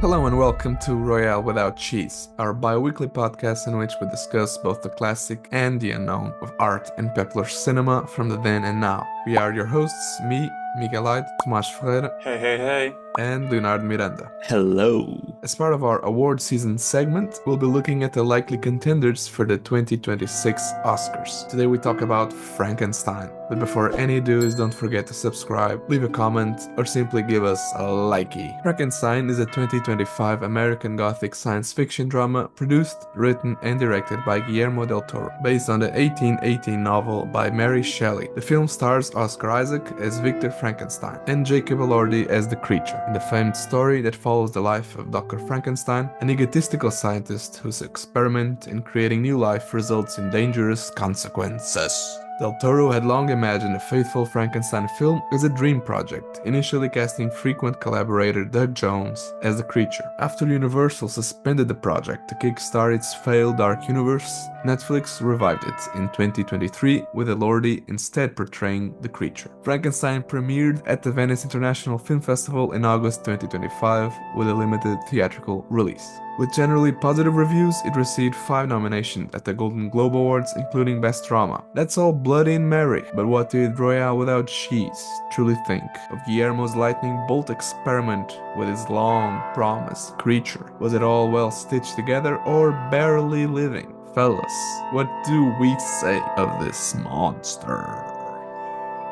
Hello and welcome to Royale Without Cheese, our bi-weekly podcast in which we discuss both the classic and the unknown of art and popular cinema from the then and now. We are your hosts, me, Miguel Aido, Tomás Ferreira, Hey. and Leonardo Miranda. Hello. As part of our award season segment, we'll be looking at the likely contenders for the 2026 Oscars. Today we talk about Frankenstein. But before any ado, don't forget to subscribe, leave a comment, or simply give us a likey. Frankenstein is a 2025 American Gothic science fiction drama produced, written, and directed by Guillermo del Toro, based on the 1818 novel by Mary Shelley. The film stars Oscar Isaac as Victor Frankenstein and Jacob Elordi as the creature, in the famed story that follows the life of Dr. Frankenstein, an egotistical scientist whose experiment in creating new life results in dangerous consequences. Del Toro had long imagined a faithful Frankenstein film as a dream project, initially casting frequent collaborator Doug Jones as the creature. After Universal suspended the project to kickstart its failed Dark Universe, Netflix revived it in 2023 with Elordi instead portraying the creature. Frankenstein premiered at the Venice International Film Festival in August 2025 with a limited theatrical release. With generally positive reviews, it received 5 nominations at the Golden Globe Awards, including Best Drama. That's all bloody and merry, but what did Royale Without Cheese truly think of Guillermo's lightning bolt experiment with his long-promised creature? Was it all well stitched together or barely living? Fellas, what do we say of this monster?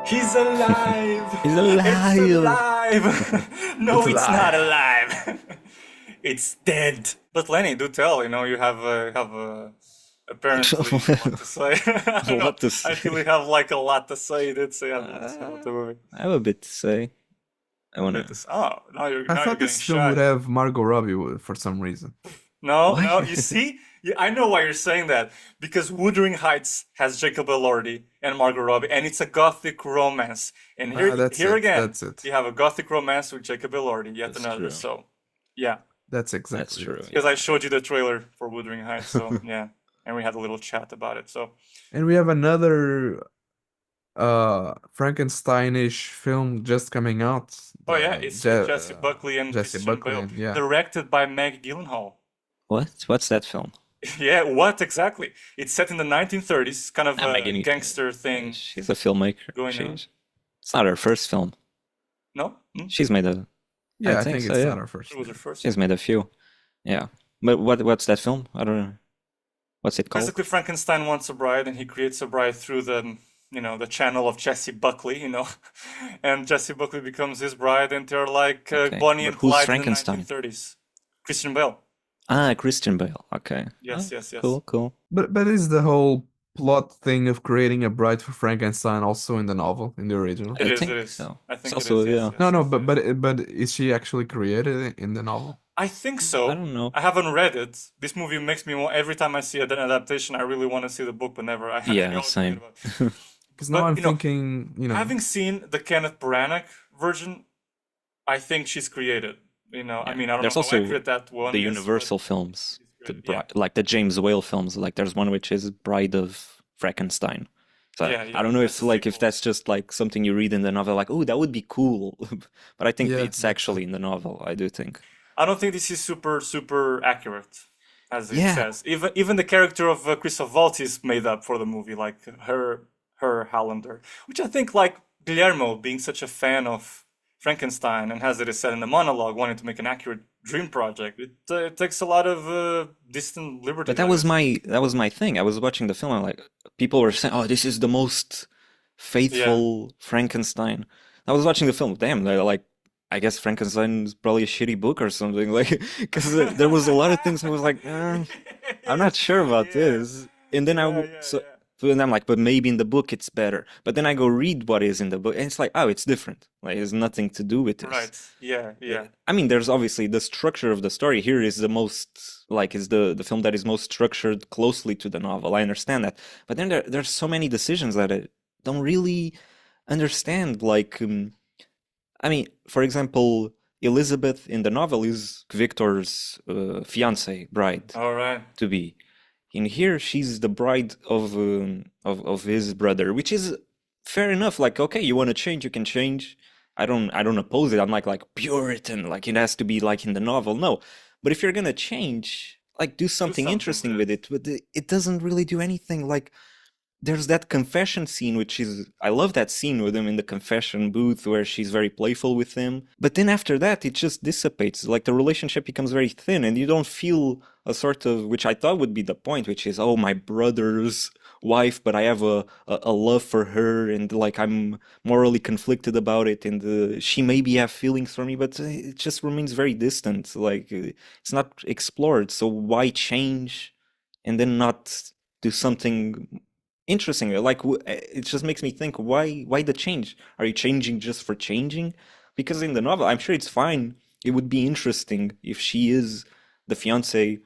He's alive! He's alive! It's alive! No, It's it's alive. not alive! It's dead! But Lenny, do tell, you have apparently a lot to say. I don't know, What to say? I feel you have like a lot to say. You did say about the movie. I have a bit to say. I wanna. Oh, now you're I now you're thought getting this film shy. would have Margot Robbie for some reason. No, Why? you see? I know why you're saying that. Because Wuthering Heights has Jacob Elordi and Margot Robbie, and it's a Gothic romance. And here, That's here it, again, that's it. you have a Gothic romance with Jacob Elordi, yet That's another. true. So, yeah, That's That's exactly true. it. because I showed you the trailer for Wuthering Heights. So, yeah, and we had a little chat about it. So, And we have another Frankenstein-ish film just coming out. oh yeah, it's Jesse Buckley and Jesse Christian Buckley, Bale, yeah. directed by Meg Gyllenhaal. What? What's that film? Yeah, what exactly? It's set in the 1930s, kind of a Megan- gangster thing She's a filmmaker. going on. It's not her first film. No? Hmm? She's made a. Yeah, I think think so, it's yeah. not our first. It was her first. She's made a few. Yeah. But what's that film? I don't know. What's it called? Basically, Frankenstein wants a bride, and he creates a bride through the channel of Jesse Buckley, and Jesse Buckley becomes his bride, and they're like Okay, Bonnie but and who's Clyde in the Frankenstein? 1930s. Christian Bale. Ah, Christian Bale. Okay. Yes, Oh, yes. Cool. But is the whole plot thing of creating a bride for Frankenstein also in the novel, in the original? It I is, think it is. so. I think It's it also, is, yes, yeah. yes, No, yes, but is she actually created in the novel? I think so. I don't know. I haven't read it. This movie makes me want, every time I see an adaptation, I really want to see the book, but never. I Yeah, always forget same. about it. Because now But, I'm thinking, Having seen the Kenneth Branagh version, I think she's created. I mean, I don't There's know how also accurate that one the is, Universal but films, she's the created. like the James Whale films. Like there's one which is Bride of Frankenstein. So Yeah, I don't know that's if the if sequel. that's just like something you read in the novel, like, oh, that would be cool. But I think Yeah, it's actually in the novel. I do think. I don't think this is super accurate, as it Yeah. says. Even the character of Cassavetes is made up for the movie, like her Hollander, which I think, like Guillermo, being such a fan of Frankenstein and has it said in the monologue, wanting to make an accurate dream project, it takes a lot of distant liberty. But that was my thing. I was watching the film and like people were saying, oh, this is the most faithful Frankenstein. I was watching the film. Damn, they're like. I guess Frankenstein is probably a shitty book or something, like, because there was a lot of things I was like, I'm not sure about this. And then and I'm like, but maybe in the book it's better. But then I go read what is in the book, and it's like, oh, it's different. Like, it's nothing to do with this. Right. Yeah. I mean, there's obviously the structure of the story here is the most, like, is the film that is most structured closely to the novel. I understand that. But then there's so many decisions that I don't really understand. Like, I mean, for example, Elizabeth in the novel is Victor's fiance, bride All right. to be. In here, she's the bride of his brother, which is fair enough. Like, okay, you want to change, you can change. I don't oppose it. I'm like Puritan, like it has to be like in the novel. No. But if you're gonna change, like do Do something something with interesting it. with it. But it doesn't really do anything. Like there's that confession scene, which is I love that scene with him in the confession booth where she's very playful with him. But then after that, it just dissipates. Like the relationship becomes very thin, and you don't feel a sort of, which I thought would be the point, which is, oh, my brother's wife, but I have a love for her, and like I'm morally conflicted about it, and she maybe have feelings for me, but it just remains very distant. Like it's not explored. So why change, and then not do something interesting? Like it just makes me think, why the change? Are you changing just for changing? Because in the novel, I'm sure it's fine. It would be interesting if she is the fiance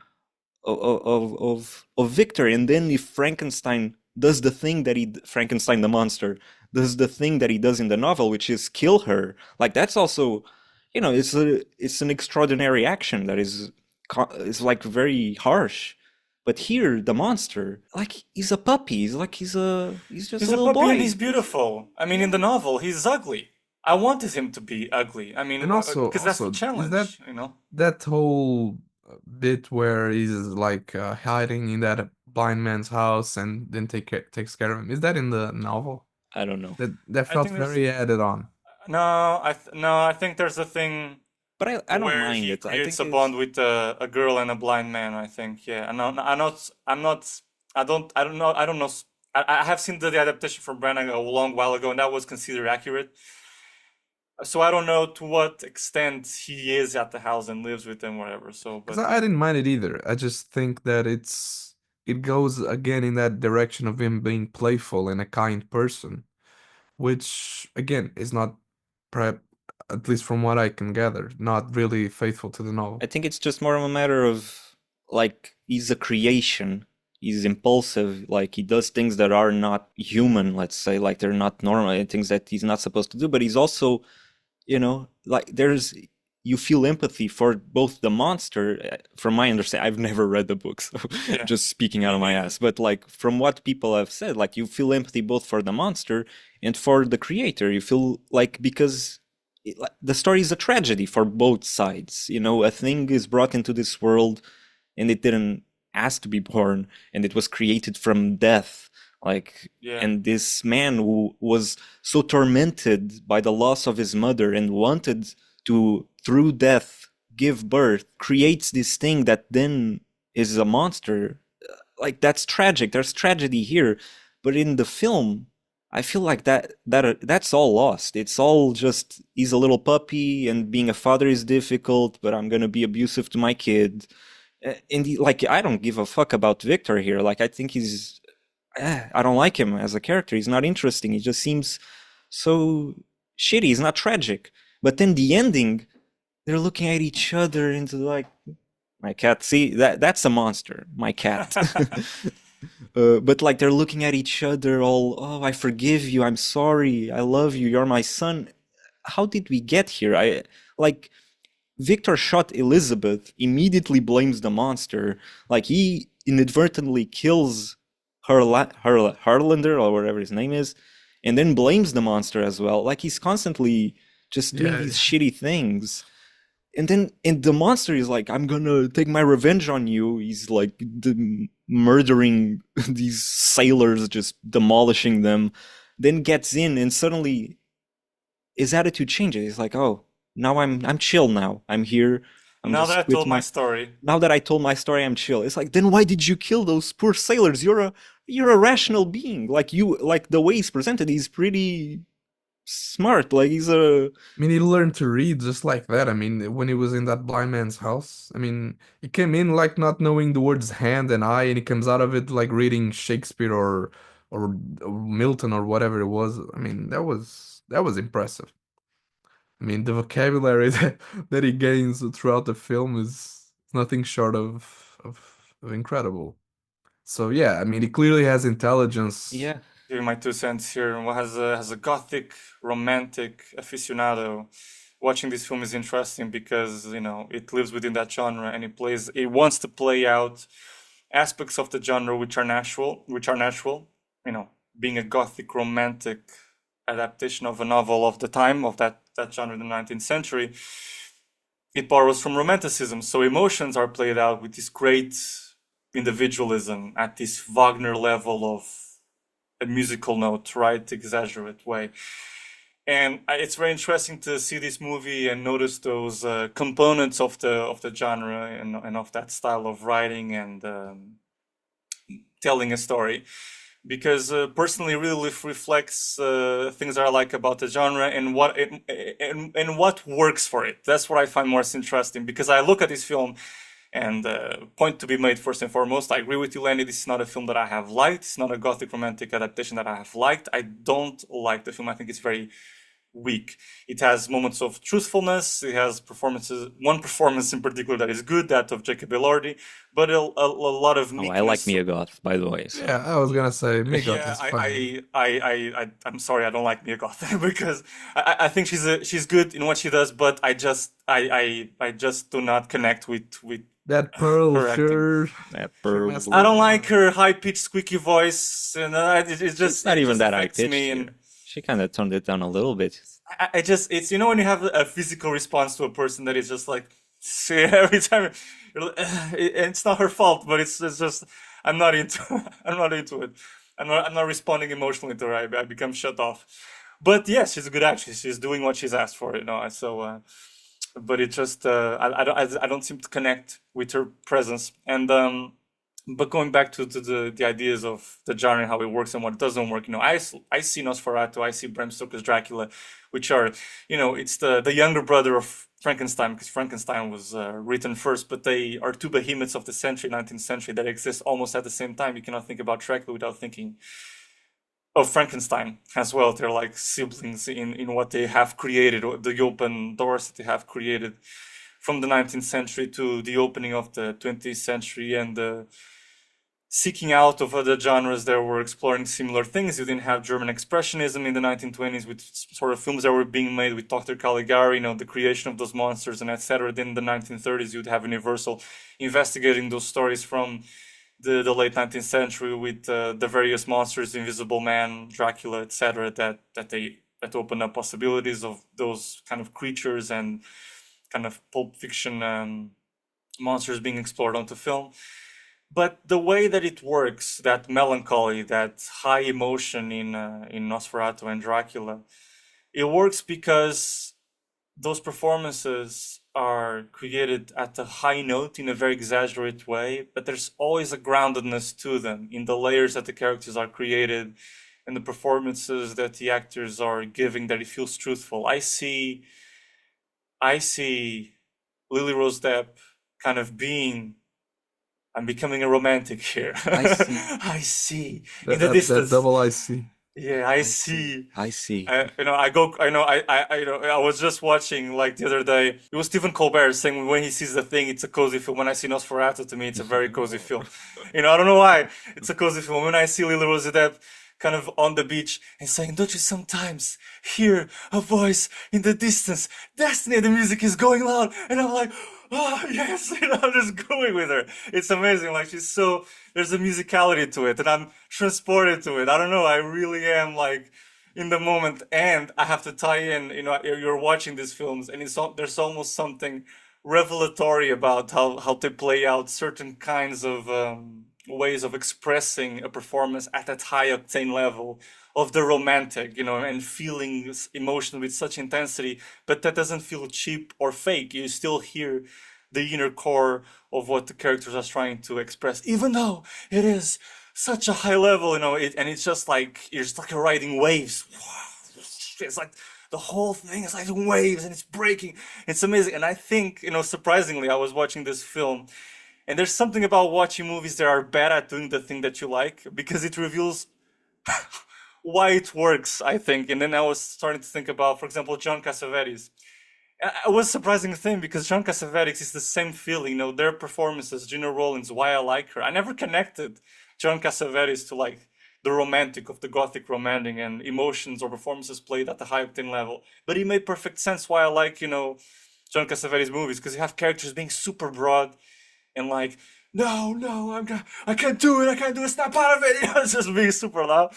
of Victor, and then if Frankenstein does the thing that Frankenstein the monster does the thing that he does in the novel, which is kill her. Like that's also, it's an extraordinary action that is like very harsh. But here, the monster, like he's a puppy. He's just a He's a little puppy and boy. he's beautiful. I mean, in the novel, he's ugly. I wanted him to be ugly. I mean, And also, because that's the is that challenge, you know? that whole bit where he's like hiding in that blind man's house and then takes care of him? Is that in the novel? I don't know, That I felt think there's very added on. no. I think there's a thing but I don't where mind he it. I creates think a it's bond with a girl and a blind man. I think, yeah. I'm not. I don't know. I don't know. I have seen the adaptation from Branagh a long while ago, and that was considered accurate. So I don't know to what extent he is at the house and lives with them, whatever. So, Because but I didn't mind it either. I just think that it goes again in that direction of him being playful and a kind person, which again is not, perhaps, at least from what I can gather, not really faithful to the I novel. think it's just more of a matter of like he's a creation. He's impulsive. Like he does things that are not human. Let's say like they're not normal, things that he's not supposed to do. But he's also, like there's you feel empathy for both the monster. From my understanding, I've never read the books, so yeah, just speaking out me of my neither. ass. But like from what people have said, like you feel empathy both for the monster and for the creator. You feel like because like, the story is a tragedy for both sides. A thing is brought into this world, and it didn't ask to be born, and it was created from death. Like, Yeah, and this man who was so tormented by the loss of his mother and wanted to, through death, give birth, creates this thing that then is a monster. Like that's tragic. There's tragedy here, but in the film, I feel like that's all lost. It's all just he's a little puppy, and being a father is difficult, but I'm gonna be abusive to my kid. Like I don't give a fuck about Victor here. Like I think I don't like him as a character. He's not interesting. He just seems so shitty. He's not tragic. But then the ending, they're looking at each other into like my cat. See that's a monster. My cat. But like they're looking at each other all, oh, I forgive you. I'm sorry. I love you. You're my son. How did we get here? I like Victor shot Elizabeth, immediately blames the monster. Like he inadvertently kills Harlander or whatever his name is, and then blames the monster as well. Like he's constantly just doing Yeah, these shitty things. And the monster is like, I'm gonna take my revenge on you. He's like murdering these sailors, just demolishing them. Then gets in and suddenly his attitude changes. He's like, "Oh, now I'm chill now. I'm here. I'm now that I just with told my my story, now that I told my story, I'm chill." It's like, then why did you kill those poor sailors? You're a rational being. Like the way he's presented, he's pretty smart. Like he's a I mean, he learned to read just like that. I mean, when he was in that blind man's house, I mean, he came in like not knowing the words hand and eye, and he comes out of it like reading Shakespeare or Milton or whatever it was. I mean, that was impressive. I mean, the vocabulary that he gains throughout the film is nothing short of incredible. So yeah, I mean, he clearly has intelligence. yeah. giving my 2 cents here, and what has a gothic romantic aficionado. Watching this film is interesting because it lives within that genre and it wants to play out aspects of the genre which are natural, you know, being a gothic romantic adaptation of a novel of the time of that that genre in the 19th century, it borrows from Romanticism. So emotions are played out with this great individualism at this Wagner level of a musical note, right? Exaggerate way. And it's very interesting to see this movie and notice those components of the genre and of that style of writing and telling a story, because personally, really reflects things that I like about the genre and what works for it. That's what I find most interesting, because I look at this film and point to be made first and foremost. I agree with you, Lenny. This is not a film that I have liked. It's not a Gothic romantic adaptation that I have liked. I don't like the film. I think it's very weak. It has moments of truthfulness. It has performances. One performance in particular that is good, that of Jacob Elordi, but a lot of meekness. I like Mia Goth, by the way. So. Yeah, I was gonna say Mia Goth is fine. I'm sorry, I don't like Mia Goth because I think she's good in what she does, but I just do not connect with that pearl shirt. That pearl. I don't like her high pitched squeaky voice, and it's just it's not even that high pitched. And she kind of toned it down a little bit. It's when you have a physical response to a person that is just like, see, every time, it's not her fault, but it's just, I'm not into it. I'm not responding emotionally to her. I become shut off. But yes, she's a good actress. She's doing what she's asked for, So, but it just, I don't seem to connect with her presence. And, but going back to the ideas of the genre and how it works and what doesn't work, I see Nosferatu, I see Bram Stoker's Dracula, which are, it's the younger brother of Frankenstein, because Frankenstein was written first, but they are two behemoths of the 19th century that exist almost at the same time. You cannot think about Dracula without thinking of Frankenstein as well. They're like siblings in what they have created, or the open doors that they have created from the 19th century to the opening of the 20th century, and the seeking out of other genres that were exploring similar things. You didn't have German Expressionism in the 1920s with sort of films that were being made with Dr. Caligari, the creation of those monsters and etc. Then in the 1930s, you'd have Universal investigating those stories from the late 19th century with the various monsters, Invisible Man, Dracula, etc. that open up possibilities of those kind of creatures and kind of pulp fiction monsters being explored onto film. But the way that it works, that melancholy, that high emotion in Nosferatu and Dracula, it works because those performances are created at a high note in a very exaggerated way, but there's always a groundedness to them in the layers that the characters are created and the performances that the actors are giving, that it feels truthful. I see Lily Rose Depp kind of I'm becoming a romantic here. I see. In the distance. That double I see. Yeah, I see. I see. I was just watching like the other day. It was Stephen Colbert saying when he sees the thing, it's a cozy film. When I see Nosferatu, to me, it's a very cozy film. I don't know why. It's a cozy film. When I see Lily Rose Depp kind of on the beach and saying, "Don't you sometimes hear a voice in the distance? Destiny, the music is going loud." And I'm like, oh yes, I'm just going with her. It's amazing. Like there's a musicality to it and I'm transported to it. I don't know. I really am like in the moment, and I have to tie in, you're watching these films and there's almost something revelatory about how they play out certain kinds of ways of expressing a performance at that high octane level of the romantic, and feeling emotion with such intensity, but that doesn't feel cheap or fake. You still hear the inner core of what the characters are trying to express, even though it is such a high level, and it's just like, you're just like riding waves. It's like the whole thing is like waves and it's breaking. It's amazing. And I think, surprisingly, I was watching this film, and there's something about watching movies that are bad at doing the thing that you like, because it reveals why it works, I think. And then I was starting to think about, for example, John Cassavetes. It was a surprising thing because John Cassavetes is the same feeling, their performances, Gina Rollins, why I like her. I never connected John Cassavetes to like the romantic of the Gothic romantic and emotions or performances played at the high octane level. But it made perfect sense why I like, John Cassavetes movies, because you have characters being super broad and like, no, I can't do it, snap out of it, it's just being super loud.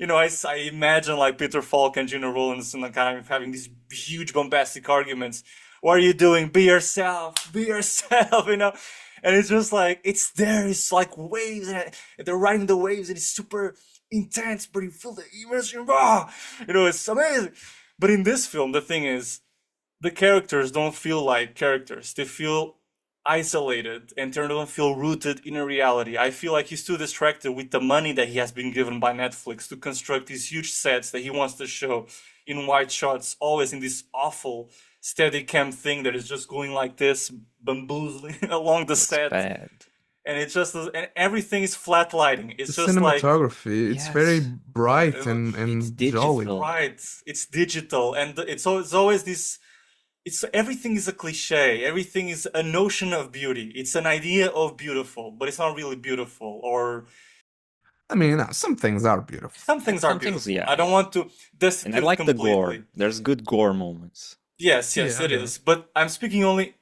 I imagine like Peter Falk and Gina Rollins and kind of having these huge bombastic arguments. What are you doing? Be yourself. Be yourself. And it's just like it's there. It's like waves, and they're riding the waves, and it's super intense. But you feel the immersion. It's amazing. But in this film, the thing is, the characters don't feel like characters. They feel isolated and they don't feel rooted in a reality. I feel like he's too distracted with the money that he has been given by Netflix to construct these huge sets that he wants to show in wide shots, always in this awful steady cam thing that is just going like this, bamboozling along the Looks set. bad. And and everything is flat lighting. The It's just like cinematography, it's very Yes. bright It's and jolly. digital. right. It's digital, and it's always this. It's everything is a cliche. Everything is a notion of beauty. It's an idea of beautiful, but it's not really beautiful. Or I mean, some things are beautiful. some things are Some things, beautiful. yeah. I don't want to And I destitute like the completely. gore. There's good gore moments. Yes, Yeah, yes, it yeah. is. But I'm speaking only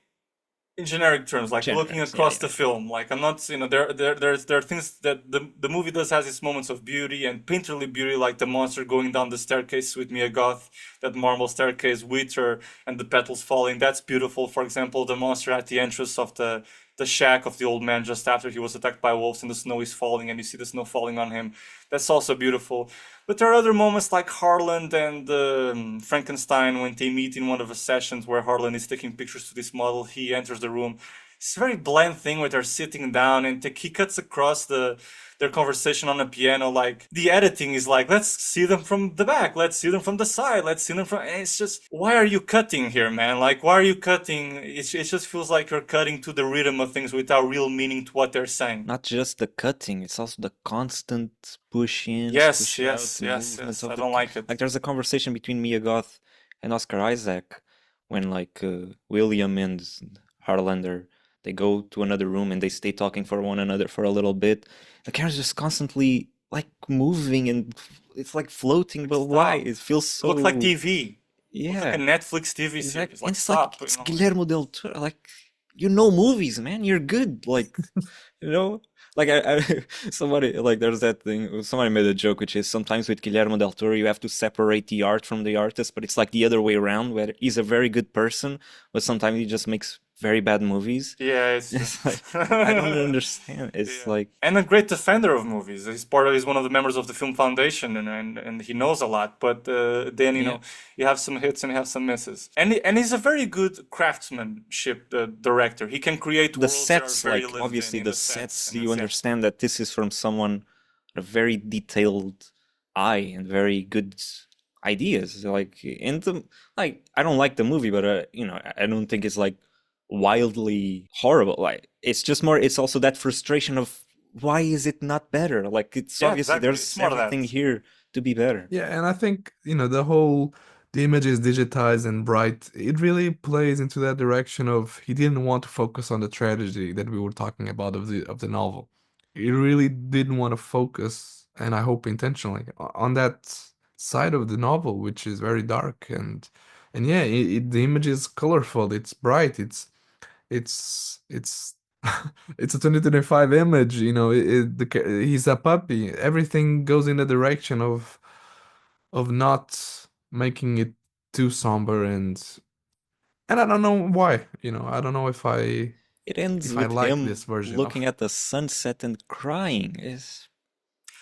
in generic terms, like looking Generics, yeah, across yeah. the film. Like I'm not, there are things that the movie does has its moments of beauty and painterly beauty, like the monster going down the staircase with Mia Goth, that marble staircase with her and the petals falling. That's beautiful. For example, the monster at the entrance of the shack of the old man just after he was attacked by wolves and the snow is falling and you see the snow falling on him. That's also beautiful. But there are other moments like Harland and Frankenstein when they meet in one of the sessions where Harland is taking pictures to this model. He enters the room. It's a very bland thing where they're sitting down and he cuts across their conversation on a piano. Like the editing is like, let's see them from the back, let's see them from the side, let's see them from. And it's just, why are you cutting here, man? Like, why are you cutting? It just feels like you're cutting to the rhythm of things without real meaning to what they're saying. Not just the cutting, it's also the constant push-ins, Yes, push-outs, yes, the yes, movements yes. of I the don't like it. like. There's a conversation between Mia Goth and Oscar Isaac when William and Harlander they go to another room and they stay talking for one another for a little bit. The camera's just constantly like moving and it's like floating, but why? Stop. It feels It looks like so TV. It looks like a yeah, Netflix TV exactly. series. And Like, it's like stop. it's Guillermo del Toro. Like you know movies, man. You're good. Like you know, like somebody like there's that thing. Somebody made a joke, which is sometimes with Guillermo del Toro, you have to separate the art from the artist, but it's like the other way around, where he's a very good person, but sometimes he just makes very bad movies. Yeah, it's true. It's like I don't understand. It's Yeah. like And a great defender of movies. He's one of the members of the Film Foundation, and he knows a lot. But then yeah, you have some hits and you have some misses. And he's a very good craftsmanship director. He can create the worlds that are sets, very like lived obviously in the the sets. sets, And you it's, yeah. understand that this is from someone a very detailed eye and very good ideas. Like in the like, I don't like the movie, but I don't think it's like wildly horrible. Like it's just more. It's also that frustration of why is it not better? Like it's Yeah, obviously exactly. there's It's more of everything that. here to be better. Yeah, and I think, the image is digitized and bright. It really plays into that direction of he didn't want to focus on the tragedy that we were talking about of the novel. He really didn't want to focus, and I hope intentionally, on that side of the novel, which is very dark and yeah, the image is colorful, it's bright, it's it's a 2025 image, he's a puppy. Everything goes in the direction of not making it too somber and I don't know why, I don't know It ends if I with like him this version looking of at the sunset and crying. Is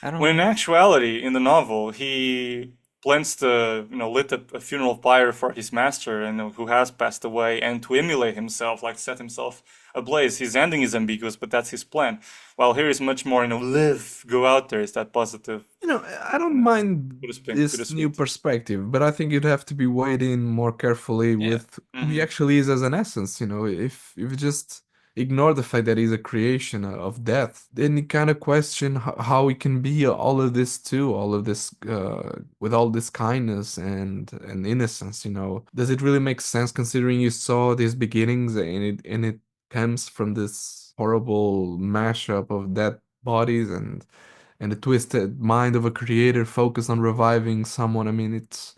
I don't When in know. actuality, in the novel, he plans to, lit a funeral pyre for his master and who has passed away, and to emulate himself, like set himself ablaze. His ending is ambiguous, but that's his plan. While here is much more, live, go out there. Is that positive? I don't mind this new Bittersweet. perspective, but I think you'd have to be weighed in more carefully Yeah. with who he Hmm. actually is as an essence. If you just ignore the fact that he's a creation of death, then you kind of question how he can be all of this too, all of this with all this kindness and innocence. Does it really make sense considering you saw these beginnings and it comes from this horrible mashup of dead bodies and the twisted mind of a creator focused on reviving someone. I mean, it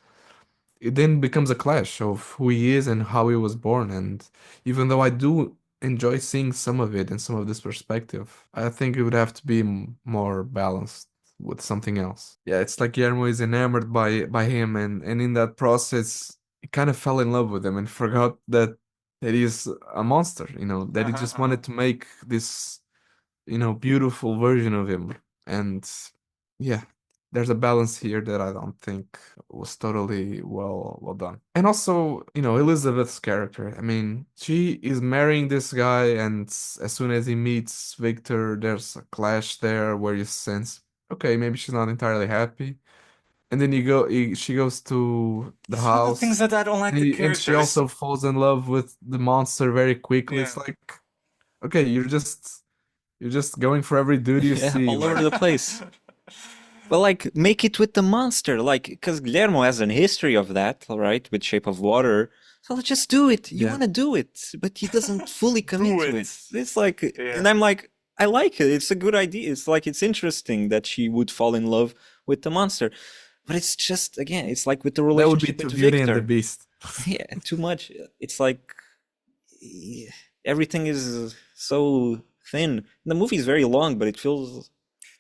then becomes a clash of who he is and how he was born. And even though I do enjoy seeing some of it and some of this perspective, I think it would have to be more balanced. with something else. Yeah, it's like Guillermo is enamored by him, and in that process, he kind of fell in love with him and forgot that he's a monster. That he Uh-huh, just uh-huh. wanted to make this beautiful version of him. And yeah, there's a balance here that I don't think was totally well done. And also, Elizabeth's character. I mean, she is marrying this guy, and as soon as he meets Victor, there's a clash there where you sense, okay, maybe she's not entirely happy. And then she goes to the It's one of the things house, that I don't like and, the and she characters. also falls in love with the monster very quickly. Yeah. It's like, okay, you're just going for every dude you Yeah, see, all over but the place. But like, make it with the monster, like, because Guillermo has an history of that, all right, with Shape of Water. So let's just do it. You yeah, want to do it, but he doesn't fully commit Do to it. it. It's like, Yeah. and I'm like, I like it. It's a good idea. It's like, it's interesting that she would fall in love with the monster. But it's just, again, it's like with the that would be relationship to with Beauty and the Victor. Beast. Yeah, too much. It's like eh, everything is so thin. The movie is very long, but it feels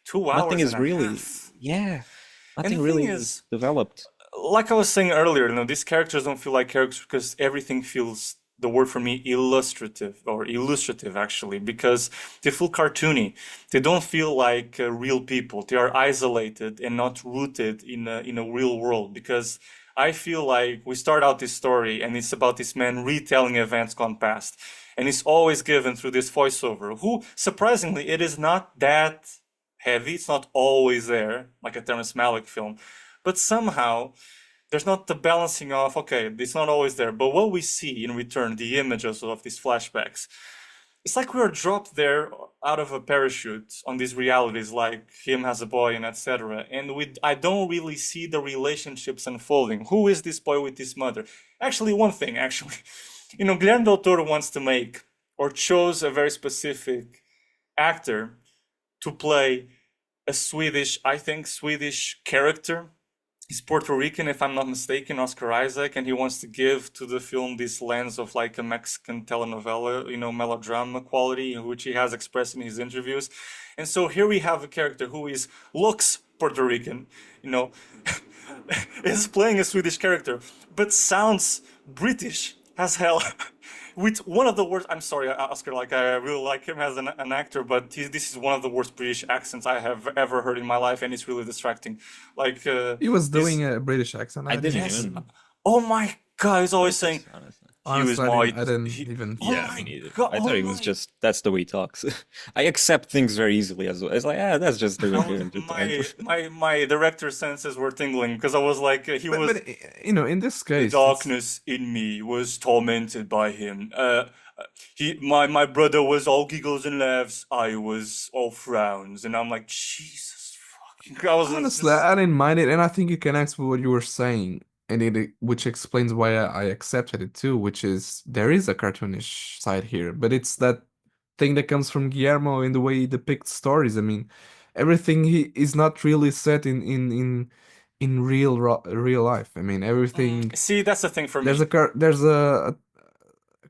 Two nothing hours and is a really, half. yeah, And nothing the thing really is is, developed. like I was saying earlier, these characters don't feel like characters because everything feels, the word for me, illustrative actually, because they feel cartoony. They don't feel like real people. They are isolated and not rooted in a real world. Because I feel like we start out this story and it's about this man retelling events gone past, and it's always given through this voiceover. Who, surprisingly, it is not that heavy. It's not always there, like a Terrence Malick film, but somehow there's not the balancing of, okay, it's not always there, but what we see in return, the images of these flashbacks, it's like we are dropped there out of a parachute on these realities, like him has a boy and etc. And I don't really see the relationships unfolding. Who is this boy with this mother? Actually, one thing, Guillermo del Toro wants to make, or chose a very specific actor to play a Swedish character. He's Puerto Rican, if I'm not mistaken, Oscar Isaac, and he wants to give to the film this lens of like a Mexican telenovela, melodrama quality, which he has expressed in his interviews. And so here we have a character who looks Puerto Rican, you know, is playing a Swedish character, but sounds British as hell. With one of the worst, I'm sorry, Oscar, like I really like him as an actor, but this is one of the worst British accents I have ever heard in my life, and it's really distracting. Like He was this, doing a British accent. I I didn't didn't yes. even even. Oh my God, he's always saying notice, honestly. he was Honestly, my I didn't he. even. Oh Yeah, me my neither. God, I oh thought he was my. just, that's the way he talks. I accept things very easily as well. It's like, ah, that's just the way I was, you're entertained. my director senses were tingling because I was like, he But was. in this The case, it's darkness in me was tormented by him. My brother was all giggles and laughs. I was all frowns, and I'm like, Jesus fucking. I was honestly, just. I didn't mind it, and I think it connects with what you were saying, and which explains why I accepted it too, which is there is a cartoonish side here, but it's that thing that comes from Guillermo in the way he depicts stories. I mean, everything he is not really set in real life. I mean, everything See, that's the thing for me. there's a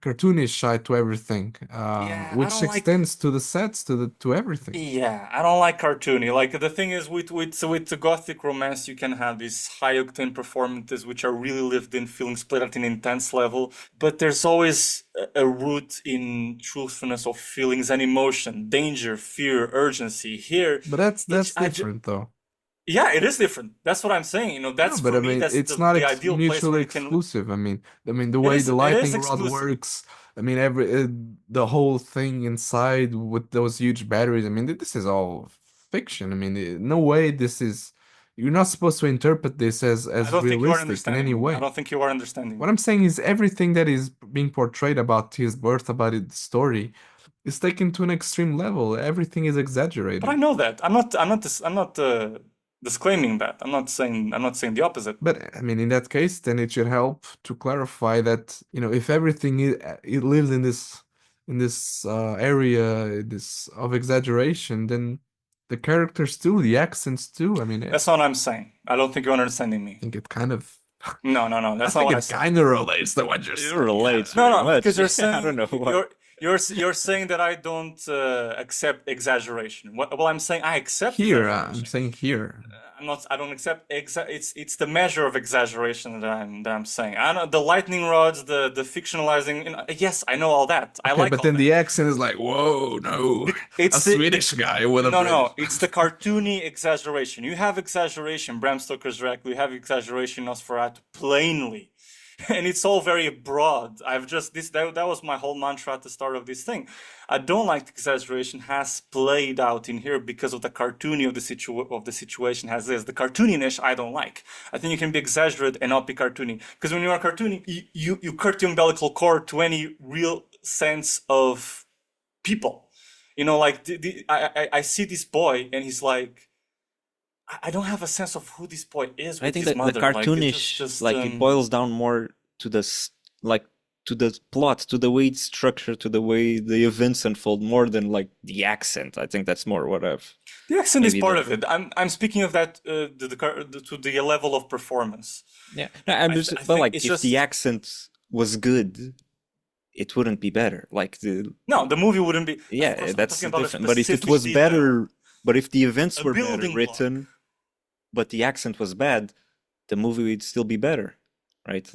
cartoonish side to everything, Yeah, I which don't like. extends to the sets to everything. Yeah, I don't like cartoony. Like the thing is, with the Gothic romance, you can have these high octane performances which are really lived in, feeling split at an intense level. But there's always a root in truthfulness of feelings and emotion, danger, fear, urgency. Here, But that's it's that's different though. yeah, it is different. That's what I'm saying. No, That's but for I me. mean, That's it's not the ideal place where mutually you can. exclusive. I mean, the way the It is lightning rod exclusive. works. I mean, the whole thing inside with those huge batteries. I mean, this is all fiction. I mean, no way this is. You're not supposed to interpret this I as don't think you are realistic in understanding any me. I way. don't think you are understanding What me. I'm saying is everything that is being portrayed about his birth, about his story, is taken to an extreme level. Everything is But I exaggerated. know that. I'm not disclaiming that. I'm not saying the opposite. But I mean, in that case, then it should help to clarify that, if everything it lives in this area this of exaggeration, then the characters too, the accents too. I mean, That's not what I'm saying. I don't think you're understanding I me. think it kind of, No, no, no. I That's not think what I it said. kind of relates to what you're It saying. I relates don't know. No, very no, because much. you're I don't saying know why. You're saying that I don't accept exaggeration. Well, I'm saying I accept Here, exaggeration. I'm saying here. I'm not. I don't accept It's the measure of exaggeration that I'm saying. I know the lightning rods, the fictionalizing. Yes, I know all that. I Okay, like but all then that. the accent is like, whoa, no, It's a Swedish guy with a no, British. it's the cartoony exaggeration. You have exaggeration, Bram Stoker's Dracula. You have exaggeration, Nosferatu, plainly, and it's all very broad. I've just that was my whole mantra at the start of this thing. I don't like the exaggeration has played out in here because of the cartoony of the situation has this. The cartooniness I don't like. I think you can be exaggerated and not be cartoony, because when you are cartoony, you cut the umbilical cord to any real sense of people. Like I see this boy and he's like, I don't have a sense of who this boy is I with think his that the mother. cartoonish, it boils down more to to the plot, to the way it's structured, to the way the events unfold, more than like the accent. I think that's more what I've. The accent is maybe part the- of it. I'm speaking of that to the level of performance. Yeah, no, I'm just, I but think like it's if just the accent was good, it wouldn't be better. Like no, the movie wouldn't be. Of yeah, course, I'm that's talking about a different. But if it specific was detail. better, but if the events A were better building written, but the accent was bad, the movie would still be better, right?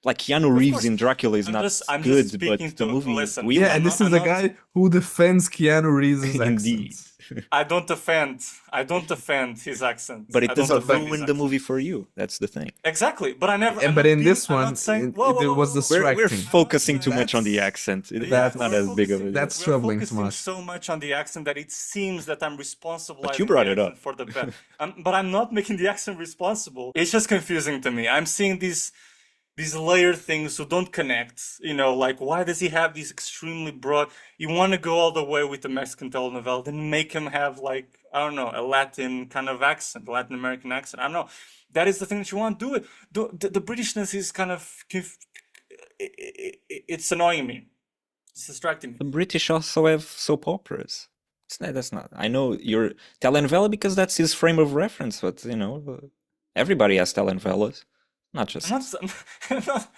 Like Keanu Reeves course. in Dracula is I'm not just good, speaking but the to- movie listen, we Yeah, like. and this I'm is a not- guy who defends Keanu Reeves' Indeed. accent. I don't defend his accent. But it I don't doesn't defend his ruin the accent. movie for you. That's the thing. Exactly, but I never. And I'm but not in being- this I'm one, not saying, it was We're distracting. focusing too much on the That's- accent. Yeah, It's not we're as big of a focusing- deal. That's we're troubling, focusing Tomas. so much on the accent that it seems that I'm responsible. But you brought it up. For the best, but I'm not making the accent responsible. It's just confusing to me. I'm seeing these layered things who don't connect. Like why does he have these extremely broad? You want to go all the way with the Mexican telenovela, then make him have like I don't know a Latin kind of accent, Latin American accent. I don't know. That is the thing that you want. Do it. The Britishness is kind of it's annoying me. It's distracting me. The British also have soap operas. That's not. I know you're telenovela because that's his frame of reference, but everybody has telenovelas, not just. I'm not,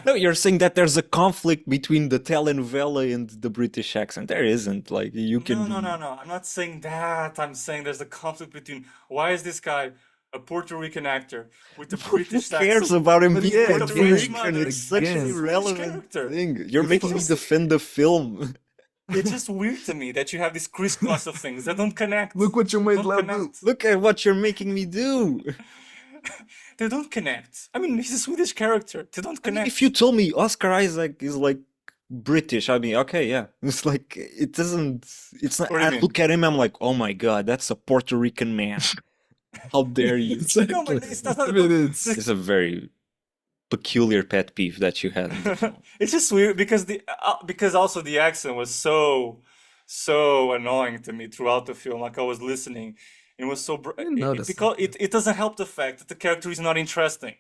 No, you're saying that there's a conflict between the telenovela and the British accent. There isn't. Like you can. No. I'm not saying that. I'm saying there's a conflict between why is this guy a Puerto Rican actor with a British Who cares accent? about him But being yeah, Puerto again, Rican? It's such an again. irrelevant character. thing. You're making me defend the film. It's just weird to me that you have this crisscross of things that don't connect. Look what you made Don't love do. connect. Look at what you're making me do. They don't connect. I mean, he's a Swedish character. They don't connect. If you told me Oscar Isaac is like British, I'd be okay, yeah. It's like it doesn't. It's not. What do you I mean? look at him, I'm like, oh my god, that's a Puerto Rican man. How dare you? Exactly. No, but it's not I mean, it's It's a very peculiar pet peeve that you had. in the film. It's just weird because also the accent was so annoying to me throughout the film. Like I was listening, it was so notice because it doesn't help the fact that the character is not interesting.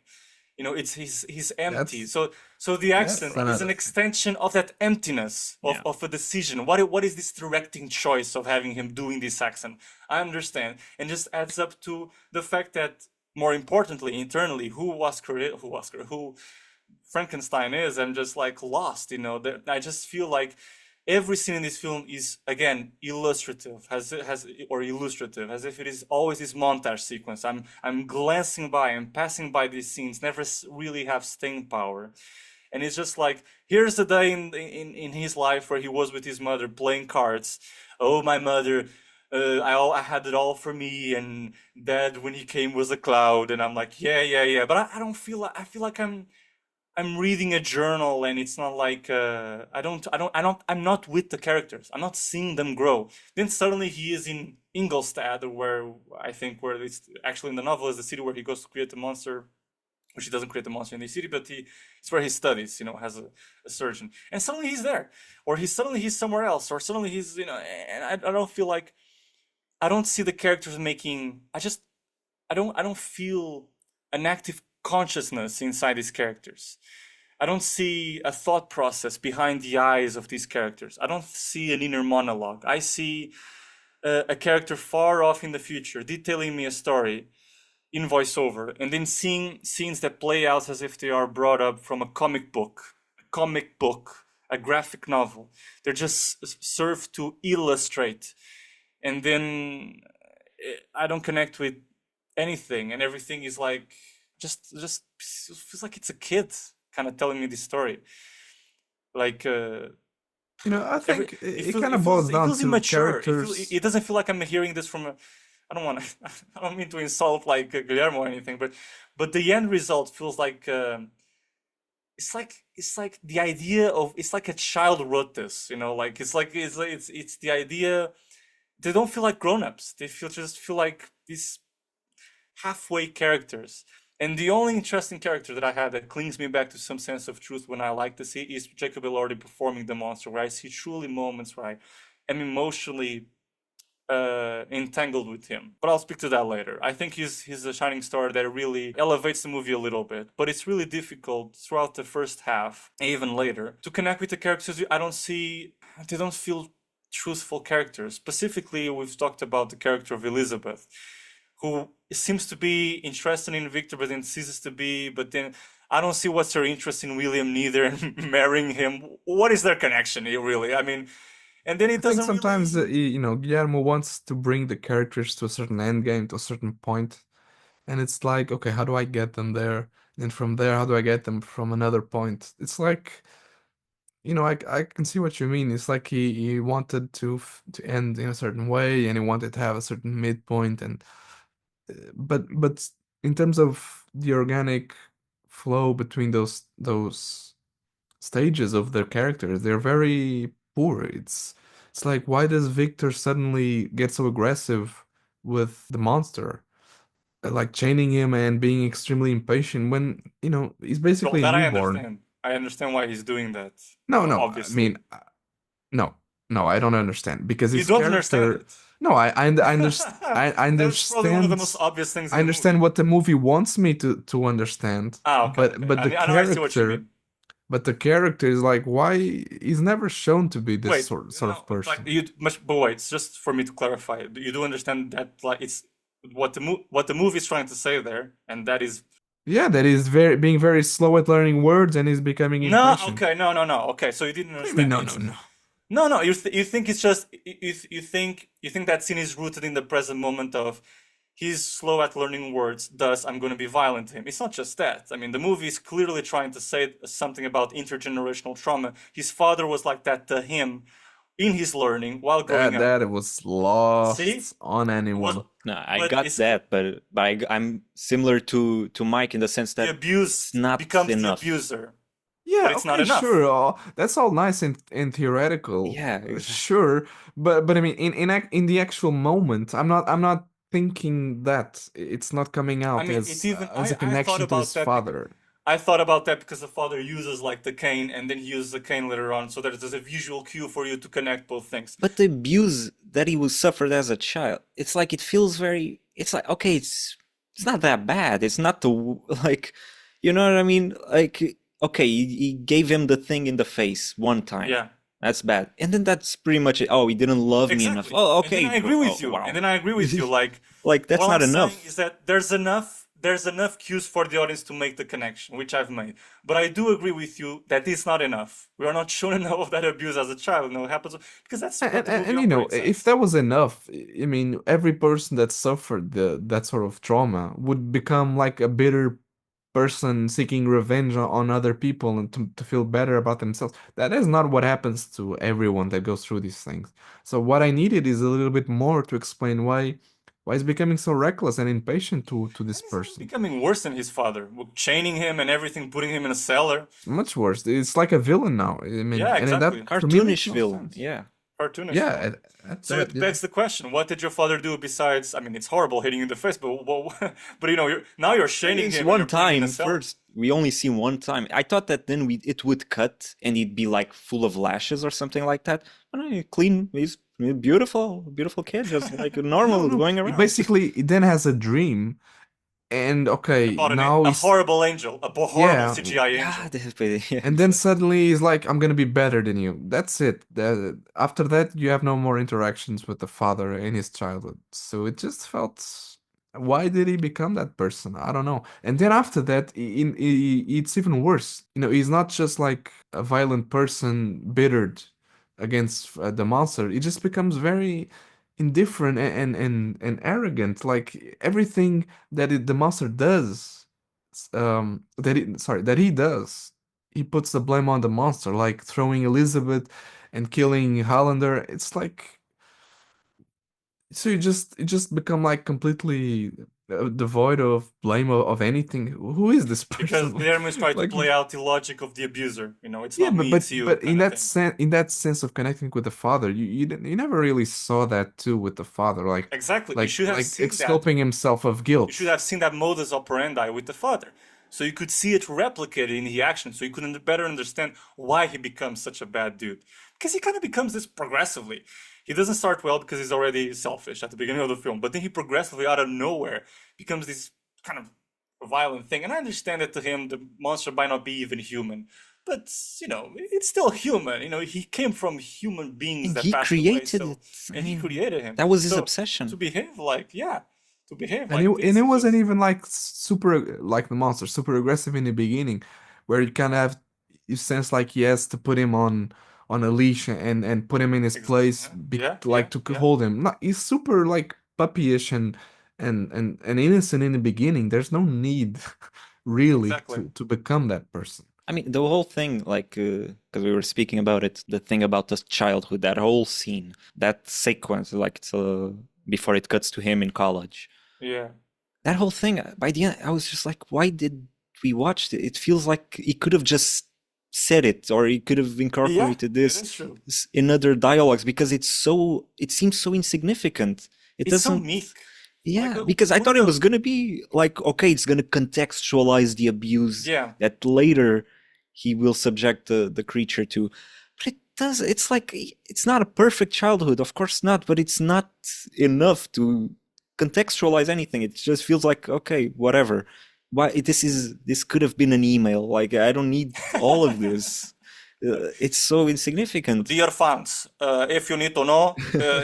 It's he's empty. That's- So the accent is another an thing. extension of that emptiness Yeah. of a decision. What is this directing choice of having him doing this accent? I understand, and just adds up to the fact that more importantly, internally, who Frankenstein is, I'm just like lost. I just feel like every scene in this film is again illustrative, illustrative, as if it is always this montage sequence. I'm glancing by, I'm passing by these scenes, never really have staying power, and it's just like here's the day in his life where he was with his mother playing cards. Oh, my mother. I had it all for me, and Dad, when he came, was a cloud, and I'm like, yeah. But I don't feel like I feel like I'm reading a journal, and it's not like I'm not with the characters. I'm not seeing them grow. Then suddenly he is in Ingolstadt, where it's actually in the novel is the city where he goes to create the monster. Which he doesn't create the monster in the city, but it's where he studies, as a surgeon. And suddenly he's there, or suddenly he's somewhere else, or suddenly he's, and I don't feel like, I don't see the characters making, I don't feel an active consciousness inside these characters. I don't see a thought process behind the eyes of these characters. I don't see an inner monologue. I see a character far off in the future detailing me a story in voiceover, and then seeing scenes that play out as if they are brought up from a comic book a graphic novel. They're just served to illustrate, and then I don't connect with anything, and everything is like just feels like it's a kid kind of telling me this story. Like I every think it kind of boils it down feels to immature. characters. It doesn't feel like I'm hearing this from a. I don't want to. I don't mean to insult like Guillermo or anything, but the end result feels like. It's like the idea of it's like a child wrote this, like it's the idea. They don't feel like grown-ups. They just feel like these halfway characters. And the only interesting character that I had that clings me back to some sense of truth when I like to see is Jacob Elordi performing the monster, where I see truly moments where I am emotionally entangled with him. But I'll speak to that later. I think he's a shining star that really elevates the movie a little bit, but it's really difficult throughout the first half, and even later, to connect with the characters. They don't feel truthful characters. Specifically, we've talked about the character of Elizabeth, who seems to be interested in Victor, but then ceases to be. But then I don't see what's her interest in William neither, and marrying him. What is their connection here, really? I mean, and then it I think doesn't sometimes really. Guillermo wants to bring the characters to a certain end game, to a certain point, and it's like, okay, how do I get them there? And from there, how do I get them from another point? It's like, I can see what you mean. It's like he wanted to end in a certain way, and he wanted to have a certain midpoint, and but in terms of the organic flow between those stages of their characters, they're very poor. It's like, why does Victor suddenly get so aggressive with the monster? Like chaining him and being extremely impatient when, he's Well, basically a that I newborn. understand. I understand why he's doing that. No, no, I Obviously, mean, no, no, I don't understand because you his don't understand character. it. No, I That was probably one of the most understand. obvious things I in the movie. understand what the movie wants me to understand, Ah, okay, but okay. but the I know. I see what you character, mean. but the character is like, why he's never shown to be this Wait, sort no, of it's like person. but wait, it's just for me to clarify. You do understand that, like, it's what the movie is trying to say there, and that is Yeah, that he's being very slow at learning words and he's becoming no, impatient. okay, no, okay. So you didn't What do you mean? understand. No, no, It's no. no. You think it's just you think that scene is rooted in the present moment of he's slow at learning words, thus I'm going to be violent to him. It's not just that. I mean, the movie is clearly trying to say something about intergenerational trauma. His father was like that to him in his learning while growing up. That it was See, lost on it was, anyone. No, I but got it's that, but I'm similar to Mike in the sense the that abuse it's not becomes the enough. abuser, but Yeah, it's not okay, enough. sure. That's all nice and theoretical, Yeah, exactly. sure. But I mean, in the actual moment, I'm not thinking that it's not coming I out mean, it even as a I thought connection to about his that. father. I thought about that because the father uses like the cane, and then he uses the cane later on, so that there's a visual cue for you to connect both things. But the abuse that he was suffered as a child, it's like it feels very. It's like okay, it's not that bad. It's not the like, you know what I mean? Like okay, he gave him the thing in the face one time. Yeah, That's bad, and then that's pretty much it. Oh, he didn't love me enough. exactly. Oh, And then okay. I agree with Oh, you. And wow. then I agree with you. Like, Like that's what I'm not saying enough. is that there's enough cues for the audience to make the connection, which I've made. But I do agree with you that it's not enough. We are not shown enough of that abuse as a child. No, it happens because that's what And, the and, movie and operates if as. that was enough, I mean, every person that suffered that sort of trauma would become like a bitter person seeking revenge on other people and to feel better about themselves. That is not what happens to everyone that goes through these things. So what I needed is a little bit more to explain why he's becoming so reckless and impatient to this And he's even person. becoming worse than his father, with chaining him and everything, putting him in a cellar. Much worse. It's like a villain now. I mean, Yeah, and that exactly. for me makes Cartoonish no villain. sense. Yeah. Cartoonish Yeah, film. at So that, it yeah. begs the question: what did your father do besides? I mean, it's horrible hitting you in the face, but now you're chaining It's him and one you're putting him in a time cellar. first. We only see one time. I thought that then it would cut and he'd be like full of lashes or something like that. But no, clean. He's a beautiful kid, just like No, normal no. going He around. basically he then has a dream, and okay, About now a he's horrible angel, horrible yeah, CGI Yeah, angel. yeah, and then suddenly he's like, "I'm gonna be better than you." That's it. After that, you have no more interactions with the father in his childhood. So it just felt Why did he become that person? I don't know. And then after that, it's even worse. He's not just like a violent person bittered against the monster. He just becomes very indifferent and arrogant. Like everything that the monster does, that he does, he puts the blame on the monster, like throwing Elizabeth and killing Hollander. It's like so you just become like completely devoid of blame of anything. Who is this Because person? Guillermo is trying to Like play out the logic of the abuser. It's yeah, not but me, it's but you, but kind of thing. in that sense of connecting with the father, you never really saw that too with the father, like Exactly. You like should have like seen that. exculping himself of You should guilt. have seen that modus operandi with the father. So you could see it replicated in the action, so you could better understand why he becomes such a bad dude. Because he kind of becomes this progressively. He doesn't start well because he's already selfish at the beginning of the film, but then he progressively, out of nowhere, becomes this kind of violent thing. And I understand that to him, the monster might not be even human. But, it's still human. He came from human beings And that he passed away, created so, it. I and he mean, created him. that was his So, obsession. to behave like, yeah, to behave And it, like and this it is wasn't just even like super like the monster, super aggressive in the beginning, where you kind of have you sense like he has to put him on a leash and put him in his place, yeah, yeah, like to yeah, hold him. Not, he's super like puppyish and innocent in the beginning. There's no need really exactly. to become that person. I mean, the whole thing, like, because we were speaking about it, the thing about the childhood, that whole scene, that sequence, like, it's before it cuts to him in college. Yeah, That whole thing, by the end, I was just like, why did we watch it? It feels like he could have just said it, or he could have yeah, incorporated it this is true. in other dialogues, because it seems so insignificant. It It's so doesn't. meek. Like Yeah, because I one thought of it the was gonna be like, okay, it's gonna contextualize the abuse yeah, that later he will subject the creature to. But it does, it's like, it's not a perfect childhood, of course not, but it's not enough to contextualize anything. It just feels like, okay, whatever. Why this could have been an email. Like, I don't need all of this. It's so insignificant. dear fans, if you need to know,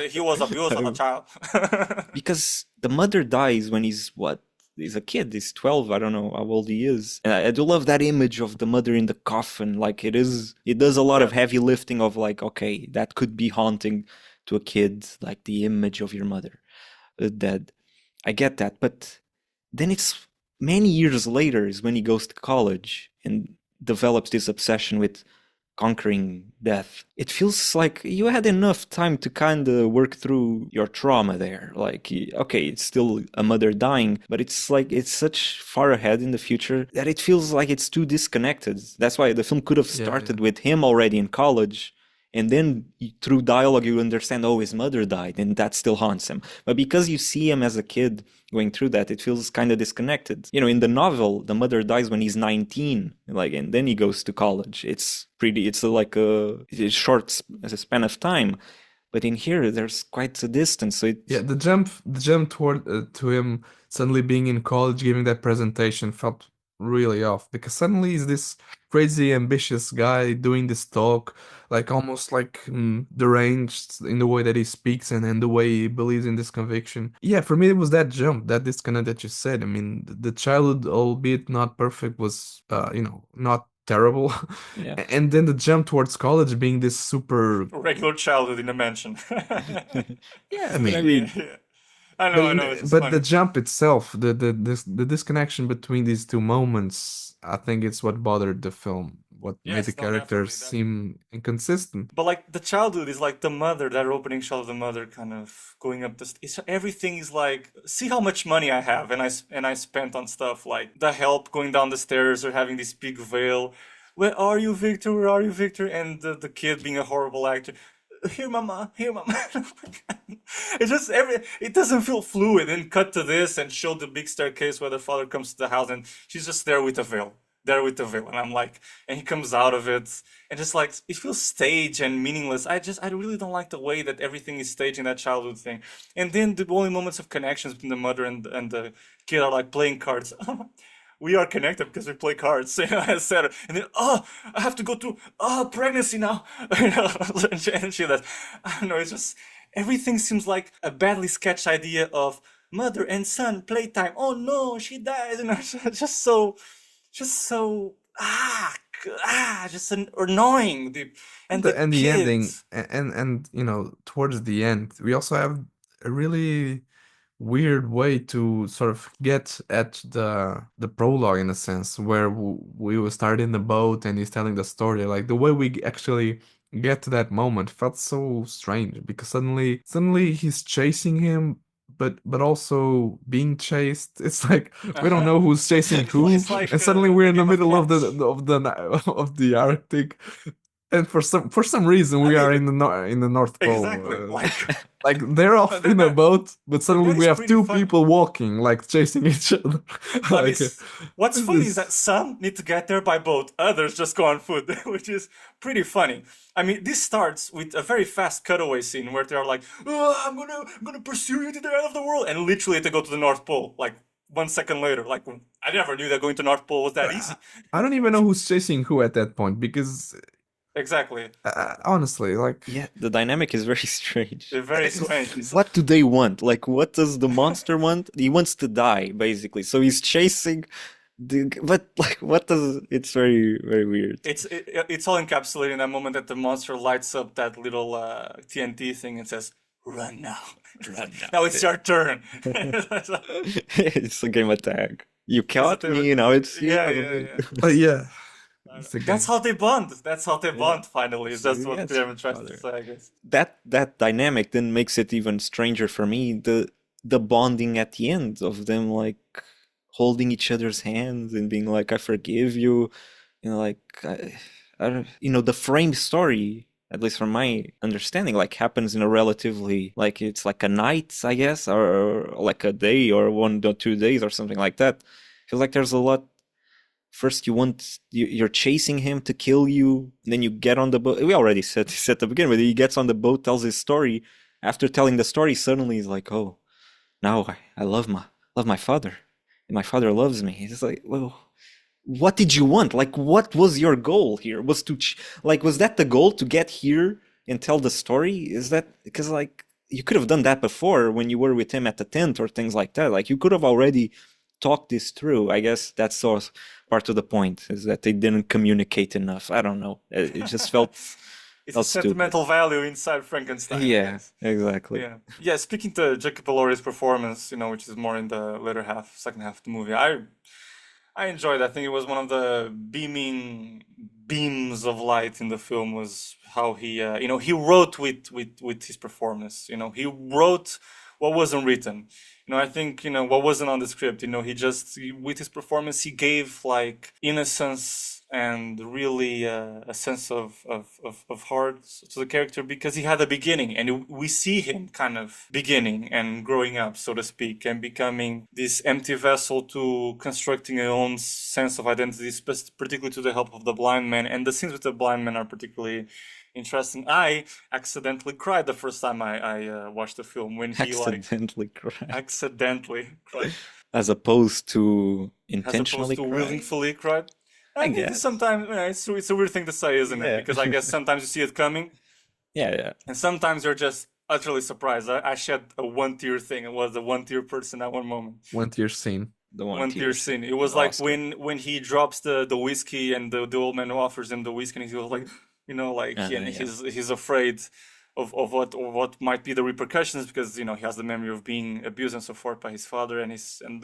he was abused as a child. Because the mother dies when he's what? He's a kid. He's 12. I don't know how old he is. And I do love that image of the mother in the coffin. Like, it does a lot Yeah, of heavy lifting of, like, okay, that could be haunting to a kid, like the image of your mother dead. I get that, but then it's many years later is when he goes to college and develops this obsession with conquering death. It feels like you had enough time to kind of work through your trauma there. Like, okay, it's still a mother dying, but it's like it's such far ahead in the future that it feels like it's too disconnected. That's why the film could have Yeah, yeah. started with him already in college. And then through dialogue, you understand, oh, his mother died, and that still haunts him. But because you see him as a kid going through that, it feels kind of disconnected. In the novel, the mother dies when he's 19, like, and then he goes to college. It's like a short span of time. But in here, there's quite a distance. So Yeah, the jump toward to him suddenly being in college, giving that presentation felt really off because suddenly he's this crazy ambitious guy doing this talk, like almost like deranged in the way that he speaks and the way he believes in this conviction. Yeah, for me it was that jump, that disconnect that you said. I mean, the childhood, albeit not perfect, was not terrible. yeah. And then the jump towards college being this super regular childhood in a mansion. yeah, I But I mean. Yeah, mean, yeah. But I know, it's just but the funny. jump itself, the disconnection between these two moments, I think it's what bothered the film, what made the Yes, no, characters definitely. That seem inconsistent. But like the childhood is like the mother, that opening shot of the mother kind of going up everything is like, see how much money I have and I spent on stuff like the help going down the stairs or having this big veil. Where are you, Victor? Where are you, Victor? And the kid being a horrible actor. Here, mama. Here, mama. It's just it doesn't feel fluid. And cut to this and show the big staircase where the father comes to the house and she's just there with a veil. There with the veil. And I'm like, and he comes out of it and just like, it feels staged and meaningless. I really don't like the way that everything is staged in that childhood thing. And then the only moments of connections between the mother and the kid are like playing cards. We are connected because we play cards, etc. And then, I have to go through, pregnancy now. And she does. I don't know, it's just, everything seems like a badly sketched idea of mother and son playtime. Oh no, she dies, just so just annoying. And the And the ending, kids. and towards the end, we also have a really weird way to sort of get at the prologue in a sense, where we will start in the boat and he's telling the story. Like the way we actually get to that moment felt so strange, because suddenly he's chasing him, but also being chased. It's like we don't Uh-huh. know who's chasing who, It's like and suddenly we're a in the game of middle of catch. the Arctic, and for some reason I we are mean, in the North exactly. Pole. Like Like they're off in a that, boat, but suddenly that we is have pretty two funny. people walking, like chasing each other. I mean, Like what's this funny is that is some need to get there by boat, others just go on foot, which is pretty funny. I mean, this starts with a very fast cutaway scene where they're like, "Oh, I'm gonna pursue you to the end of the world," and literally they go to the North Pole. Like 1 second later, like I never knew that going to North Pole was that easy. I don't even know who's chasing who at that point, because Exactly, honestly, like Yeah, the dynamic is very strange. they're very strange. What do they want? Like, what does the monster want? He wants to die, basically. So he's chasing but like, what does? It's very, very weird. It's all encapsulated in that moment that the monster lights up that little TNT thing and says, "Run now, Run now. now it's your turn." It's a game of tag. You It's a caught thing of- me, now it's you. yeah, yeah, yeah. but yeah, it's a That's game. how they bond. That's how they Yeah. bond. Finally, is that's So, what yes, Guillermo tries to father. say, I guess. That dynamic then makes it even stranger for me. The bonding at the end of them like holding each other's hands and being like, "I forgive you," like I don't, the frame story. At least from my understanding, like happens in a relatively like it's like a night, I guess, or like a day or 1 or 2 days or something like that. Feels like there's a lot. First, you're chasing him to kill you. Then you get on the boat. We already said this at the beginning, but he gets on the boat, tells his story. After telling the story, suddenly he's like, "Oh, now I love my father, and my father loves me." It's like, well, what did you want? Like, what was your goal here? Was that the goal to get here and tell the story? Is that because like you could have done that before when you were with him at the tent or things like that? Like you could have already talked this through. I guess that's sort of part of the point is that they didn't communicate enough. I don't know. It just felt It's a felt stupid. sentimental value inside Frankenstein, I Yeah, guess. exactly. Yeah. Yeah, speaking to Jacob Elordi's performance, which is more in the later half, second half of the movie, I enjoyed. I think it was one of the beaming beams of light in the film was how he wrote with his performance. He wrote what wasn't written. I think what wasn't on the script. With his performance he gave like innocence and really a sense of heart to the character because he had a beginning and we see him kind of beginning and growing up, so to speak, and becoming this empty vessel to constructing a own sense of identity, particularly to the help of the blind man. And the scenes with the blind man are particularly interesting. I accidentally cried the first time I watched the film when he Accidentally cried. accidentally cried As opposed to as opposed intentionally to crying. willingly cried. I I think guess. sometimes it's a weird thing to say, isn't it? Yeah. Because I guess sometimes you see it coming, Yeah, yeah. and sometimes you're just utterly surprised. I shed a one tear thing. I was a one tear person at one moment. One tear scene. The one One tear tear scene. scene. It was like Oscar. when he drops the whiskey and the old man offers him the whiskey and he was like, and Yeah. he's afraid of what might be the repercussions because he has the memory of being abused and so forth by his father, and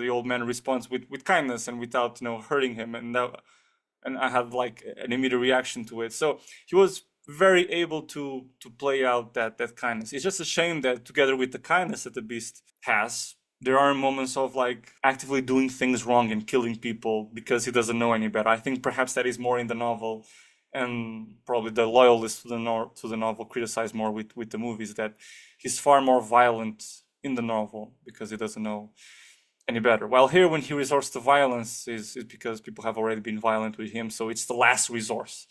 the old man responds with kindness and without hurting him, and I had like an immediate reaction to it. So he was very able to play out that kindness. It's just a shame that together with the kindness that the beast has, there are moments of like actively doing things wrong and killing people because he doesn't know any better. I think perhaps that is more in the novel, and probably the loyalists to the novel criticize more with the movies that he's far more violent in the novel because he doesn't know any better. While here, when he resorts to violence, is because people have already been violent with him, so it's the last resource.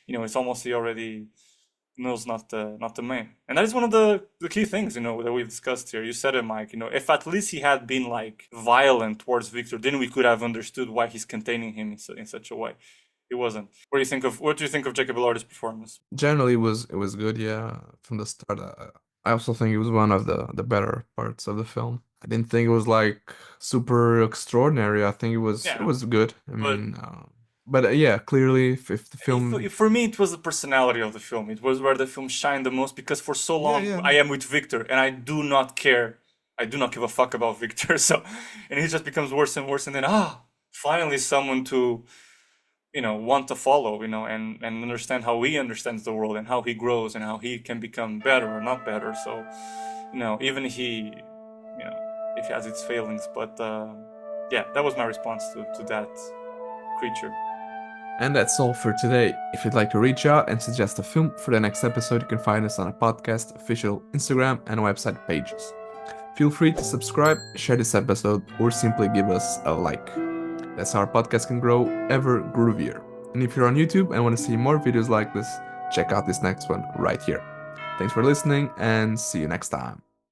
It's almost he already knows not the main, and that is one of the key things that we've discussed here. You said it, Mike. If at least he had been like violent towards Victor, then we could have understood why he's containing him in such a way. It wasn't. What do you think of Jacob Elordi's performance? Generally, it was good. Yeah, from the start. I also think it was one of the better parts of the film. I didn't think it was like super extraordinary. I think it Yeah, was good. I but mean, yeah, clearly if the film, for me, it was the personality of the film. It was where the film shined the most because for so yeah, long yeah, I am with Victor and I do not care. I do not give a fuck about Victor. So, and he just becomes worse and worse. And then, finally someone to, want to follow, and understand how he understands the world and how he grows and how he can become better or not better. So, even if he has its failings. But, yeah, that was my response to that creature. and that's all for today. If you'd like to reach out and suggest a film for the next episode, you can find us on a podcast, official Instagram, and website pages. Feel free to subscribe, share this episode, or simply give us a like. That's how our podcast can grow ever groovier. And if you're on YouTube and want to see more videos like this, check out this next one right here. Thanks for listening and see you next time.